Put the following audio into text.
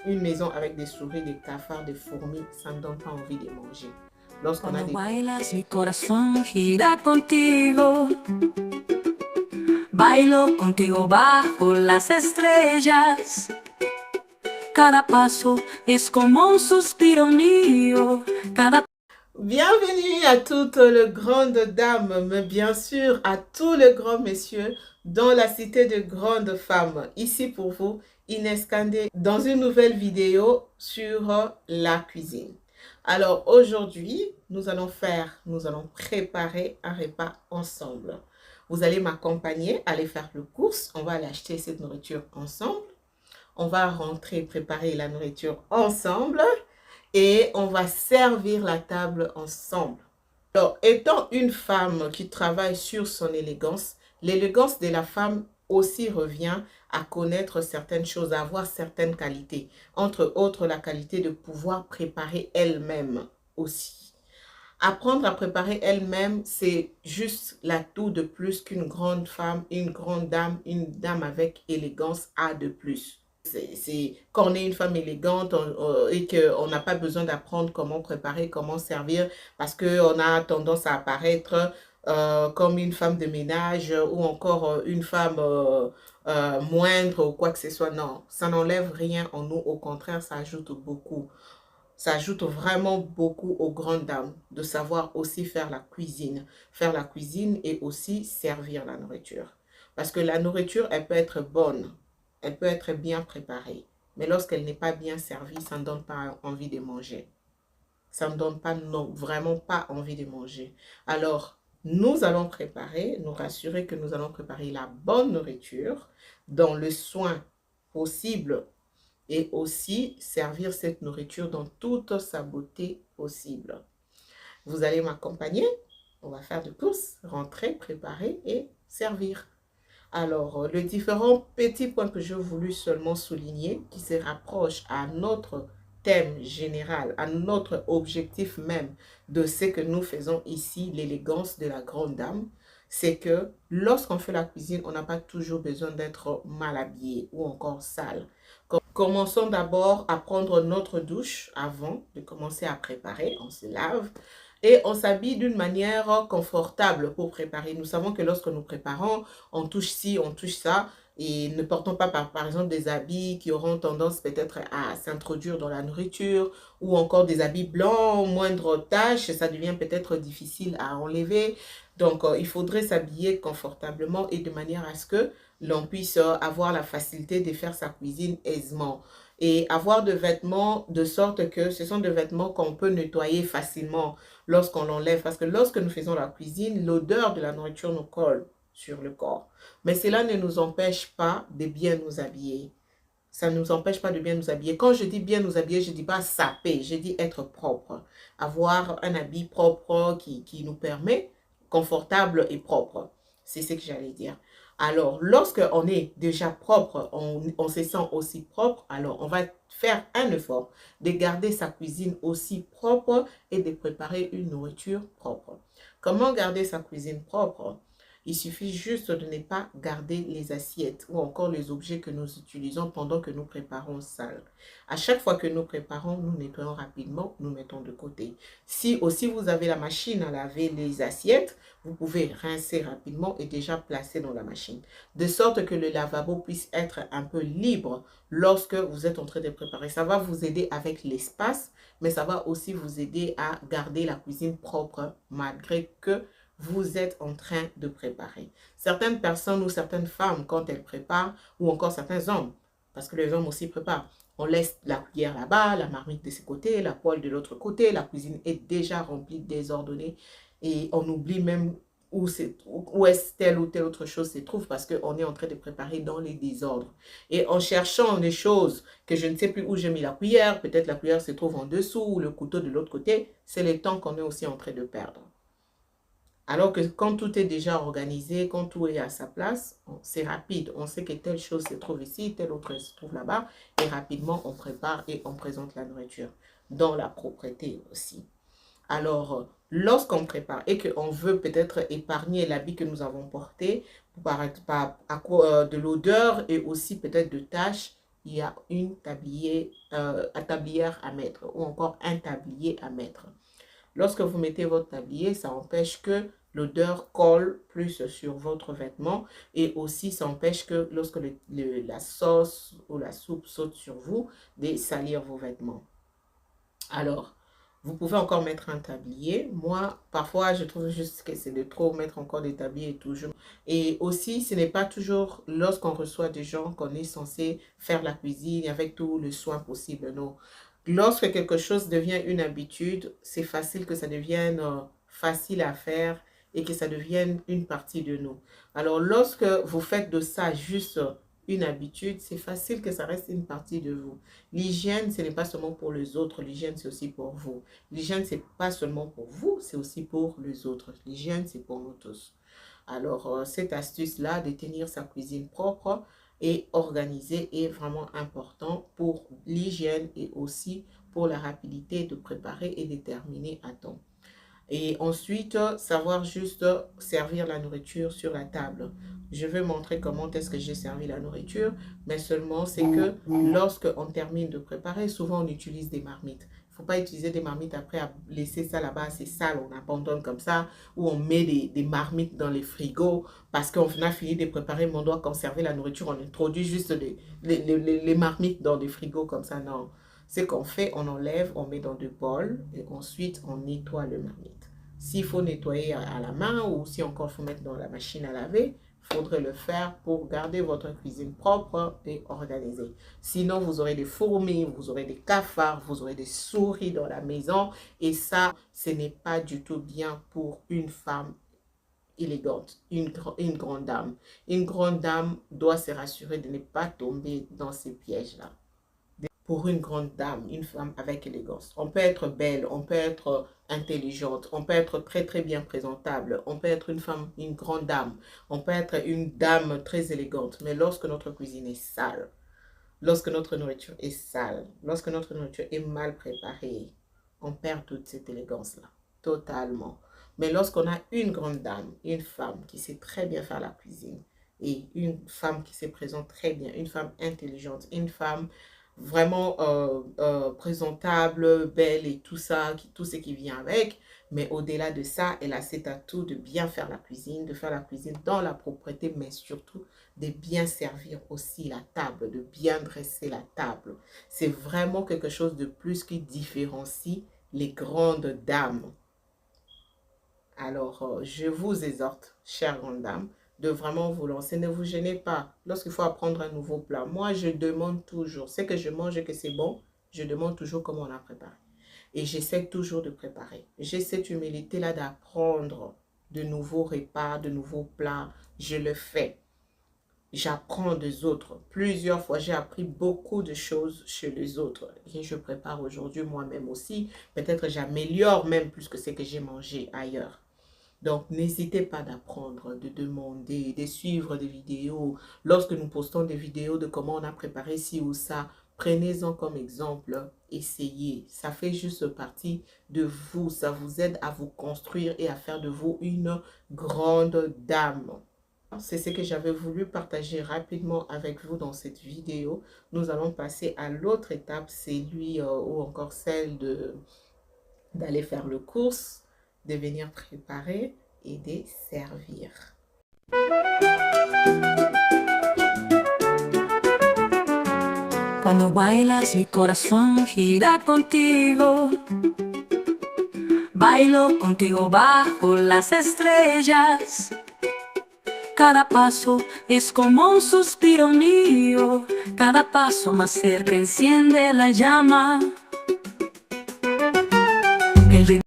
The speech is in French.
une maison avec des souris, des cafards, des fourmis, ça ne donne pas envie de manger. Lorsqu'on a Cuando des... bailas, mi corazón gira contigo. Bailo contigo bajo las estrellas. Cada paso es como un suspiro mío. Bienvenue à toutes les grandes dames, mais bien sûr à tous les grands messieurs dans la cité de grandes femmes. Ici pour vous, Inès Kandé, dans une nouvelle vidéo sur la cuisine. Alors aujourd'hui, nous allons préparer un repas ensemble. Vous allez m'accompagner, aller faire le course, on va aller acheter cette nourriture ensemble. On va rentrer, préparer la nourriture ensemble. Et on va servir la table ensemble. Alors, étant une femme qui travaille sur son élégance, l'élégance de la femme aussi revient à connaître certaines choses, à avoir certaines qualités. Entre autres, la qualité de pouvoir préparer elle-même aussi. Apprendre à préparer elle-même, c'est juste l'atout de plus qu'une grande femme, une grande dame, une dame avec élégance a de plus. C'est quand on est une femme élégante et qu'on n'a pas besoin d'apprendre comment préparer, comment servir, parce qu'on a tendance à apparaître comme une femme de ménage ou encore une femme moindre ou quoi que ce soit. Non, ça n'enlève rien en nous, au contraire, ça ajoute beaucoup. Ça ajoute vraiment beaucoup aux grandes dames de savoir aussi faire la cuisine. Faire la cuisine et aussi servir la nourriture. Parce que la nourriture, elle peut être bonne, elle peut être bien préparée. Mais lorsqu'elle n'est pas bien servie, ça ne donne pas envie de manger. Ça ne donne pas, non, vraiment pas envie de manger. Alors, nous allons préparer, nous rassurer que nous allons préparer la bonne nourriture dans le soin possible et aussi servir cette nourriture dans toute sa beauté possible. Vous allez m'accompagner, on va faire des courses, rentrer, préparer et servir. Alors, les différents petits points que j'ai voulu seulement souligner, qui se rapprochent à notre thème général, à notre objectif même de ce que nous faisons ici, l'élégance de la grande dame, c'est que lorsqu'on fait la cuisine, on n'a pas toujours besoin d'être mal habillé ou encore sale. Commençons d'abord à prendre notre douche avant de commencer à préparer. On se lave et on s'habille d'une manière confortable pour préparer. Nous savons que lorsque nous préparons, on touche ci, on touche ça. Et ne portons pas par exemple des habits qui auront tendance peut-être à s'introduire dans la nourriture ou encore des habits blancs, moindre tache, ça devient peut-être difficile à enlever. Donc il faudrait s'habiller confortablement et de manière à ce que l'on puisse avoir la facilité de faire sa cuisine aisément. Et avoir des vêtements de sorte que ce sont des vêtements qu'on peut nettoyer facilement lorsqu'on l'enlève. Parce que lorsque nous faisons la cuisine, l'odeur de la nourriture nous colle sur le corps. Mais cela ne nous empêche pas de bien nous habiller. Ça ne nous empêche pas de bien nous habiller. Quand je dis bien nous habiller, je ne dis pas saper, je dis être propre. Avoir un habit propre qui nous permet, confortable et propre. C'est ce que j'allais dire. Alors, lorsqu'on est déjà propre, on se sent aussi propre, alors on va faire un effort de garder sa cuisine aussi propre et de préparer une nourriture propre. Comment garder sa cuisine propre? Il suffit juste de ne pas garder les assiettes ou encore les objets que nous utilisons pendant que nous préparons sale. À chaque fois que nous préparons, nous nettoyons rapidement, nous mettons de côté. Si aussi vous avez la machine à laver les assiettes, vous pouvez rincer rapidement et déjà placer dans la machine. De sorte que le lavabo puisse être un peu libre lorsque vous êtes en train de préparer. Ça va vous aider avec l'espace, mais ça va aussi vous aider à garder la cuisine propre malgré que vous êtes en train de préparer. Certaines personnes ou certaines femmes, quand elles préparent, ou encore certains hommes, parce que les hommes aussi préparent, on laisse la cuillère là-bas, la marmite de ce côté, la poêle de l'autre côté, la cuisine est déjà remplie, désordonnée, et on oublie même où est telle ou telle autre chose se trouve parce qu'on est en train de préparer dans les désordres. Et en cherchant des choses que je ne sais plus où j'ai mis la cuillère, peut-être la cuillère se trouve en dessous ou le couteau de l'autre côté, c'est le temps qu'on est aussi en train de perdre. Alors que quand tout est déjà organisé, quand tout est à sa place, c'est rapide. On sait que telle chose se trouve ici, telle autre se trouve là-bas. Et rapidement, on prépare et on présente la nourriture. Dans la propreté aussi. Alors, lorsqu'on prépare et qu'on veut peut-être épargner l'habit que nous avons porté, de l'odeur et aussi peut-être de taches, il y a une tablière à mettre ou encore un tablier à mettre. Lorsque vous mettez votre tablier, ça empêche que l'odeur colle plus sur votre vêtement et aussi ça empêche que lorsque la sauce ou la soupe saute sur vous, de salir vos vêtements. Alors, vous pouvez encore mettre un tablier. Moi, parfois, je trouve juste que c'est de trop mettre encore des tabliers toujours. Et aussi, ce n'est pas toujours lorsqu'on reçoit des gens qu'on est censé faire la cuisine avec tout le soin possible. Non. Lorsque quelque chose devient une habitude, c'est facile que ça devienne facile à faire et que ça devienne une partie de nous. Alors, lorsque vous faites de ça juste une habitude, c'est facile que ça reste une partie de vous. L'hygiène, ce n'est pas seulement pour les autres, l'hygiène, c'est aussi pour vous. L'hygiène, ce n'est pas seulement pour vous, c'est aussi pour les autres. L'hygiène, c'est pour nous tous. Alors, cette astuce-là de tenir sa cuisine propre et organisée est vraiment important pour l'hygiène et aussi pour la rapidité de préparer et de terminer à temps. Et ensuite, savoir juste servir la nourriture sur la table. Je vais montrer comment est-ce que j'ai servi la nourriture, mais seulement c'est que lorsque on termine de préparer, souvent on utilise des marmites. Il ne faut pas utiliser des marmites après à laisser ça là-bas, c'est sale, on abandonne comme ça, ou on met des marmites dans les frigos parce qu'on a fini de préparer, mais on doit conserver la nourriture, on introduit juste les marmites dans des frigos comme ça, non. Ce qu'on fait, on enlève, on met dans deux bols et ensuite on nettoie le marmite. S'il faut nettoyer à la main ou si encore il faut mettre dans la machine à laver, il faudrait le faire pour garder votre cuisine propre et organisée. Sinon, vous aurez des fourmis, vous aurez des cafards, vous aurez des souris dans la maison et ça, ce n'est pas du tout bien pour une femme élégante, une grande dame. Une grande dame doit se rassurer de ne pas tomber dans ces pièges-là. Pour une grande dame, une femme avec élégance. On peut être belle, on peut être intelligente, on peut être très très bien présentable, on peut être une femme, une grande dame, on peut être une dame très élégante. Mais lorsque notre cuisine est sale, lorsque notre nourriture est sale, lorsque notre nourriture est mal préparée, on perd toute cette élégance-là, totalement. Mais lorsqu'on a une grande dame, une femme qui sait très bien faire la cuisine, et une femme qui se présente très bien, une femme intelligente, une femme vraiment présentable, belle et tout ça, tout ce qui vient avec. Mais au-delà de ça, elle a cet atout de bien faire la cuisine, de faire la cuisine dans la propreté, mais surtout de bien servir aussi la table, de bien dresser la table. C'est vraiment quelque chose de plus qui différencie les grandes dames. Alors, je vous exhorte, chères grandes dames, de vraiment vous lancer. Ne vous gênez pas lorsqu'il faut apprendre un nouveau plat. Moi, je demande toujours, ce que je mange et que c'est bon, je demande toujours comment on a préparé. Et j'essaie toujours de préparer. J'ai cette humilité-là d'apprendre de nouveaux repas, de nouveaux plats. Je le fais. J'apprends des autres. Plusieurs fois, j'ai appris beaucoup de choses chez les autres. Et je prépare aujourd'hui moi-même aussi. Peut-être j'améliore même plus que ce que j'ai mangé ailleurs. Donc, n'hésitez pas d'apprendre, de demander, de suivre des vidéos. Lorsque nous postons des vidéos de comment on a préparé ci ou ça, prenez-en comme exemple, essayez. Ça fait juste partie de vous. Ça vous aide à vous construire et à faire de vous une grande dame. C'est ce que j'avais voulu partager rapidement avec vous dans cette vidéo. Nous allons passer à l'autre étape, c'est lui ou encore celle d'aller faire le course, de venir préparer et de servir. Cuando bailas mi corazón gira contigo. Bailo contigo bajo las estrellas. Cada paso es como un suspiro mío. Cada paso más cerca enciende la llama. El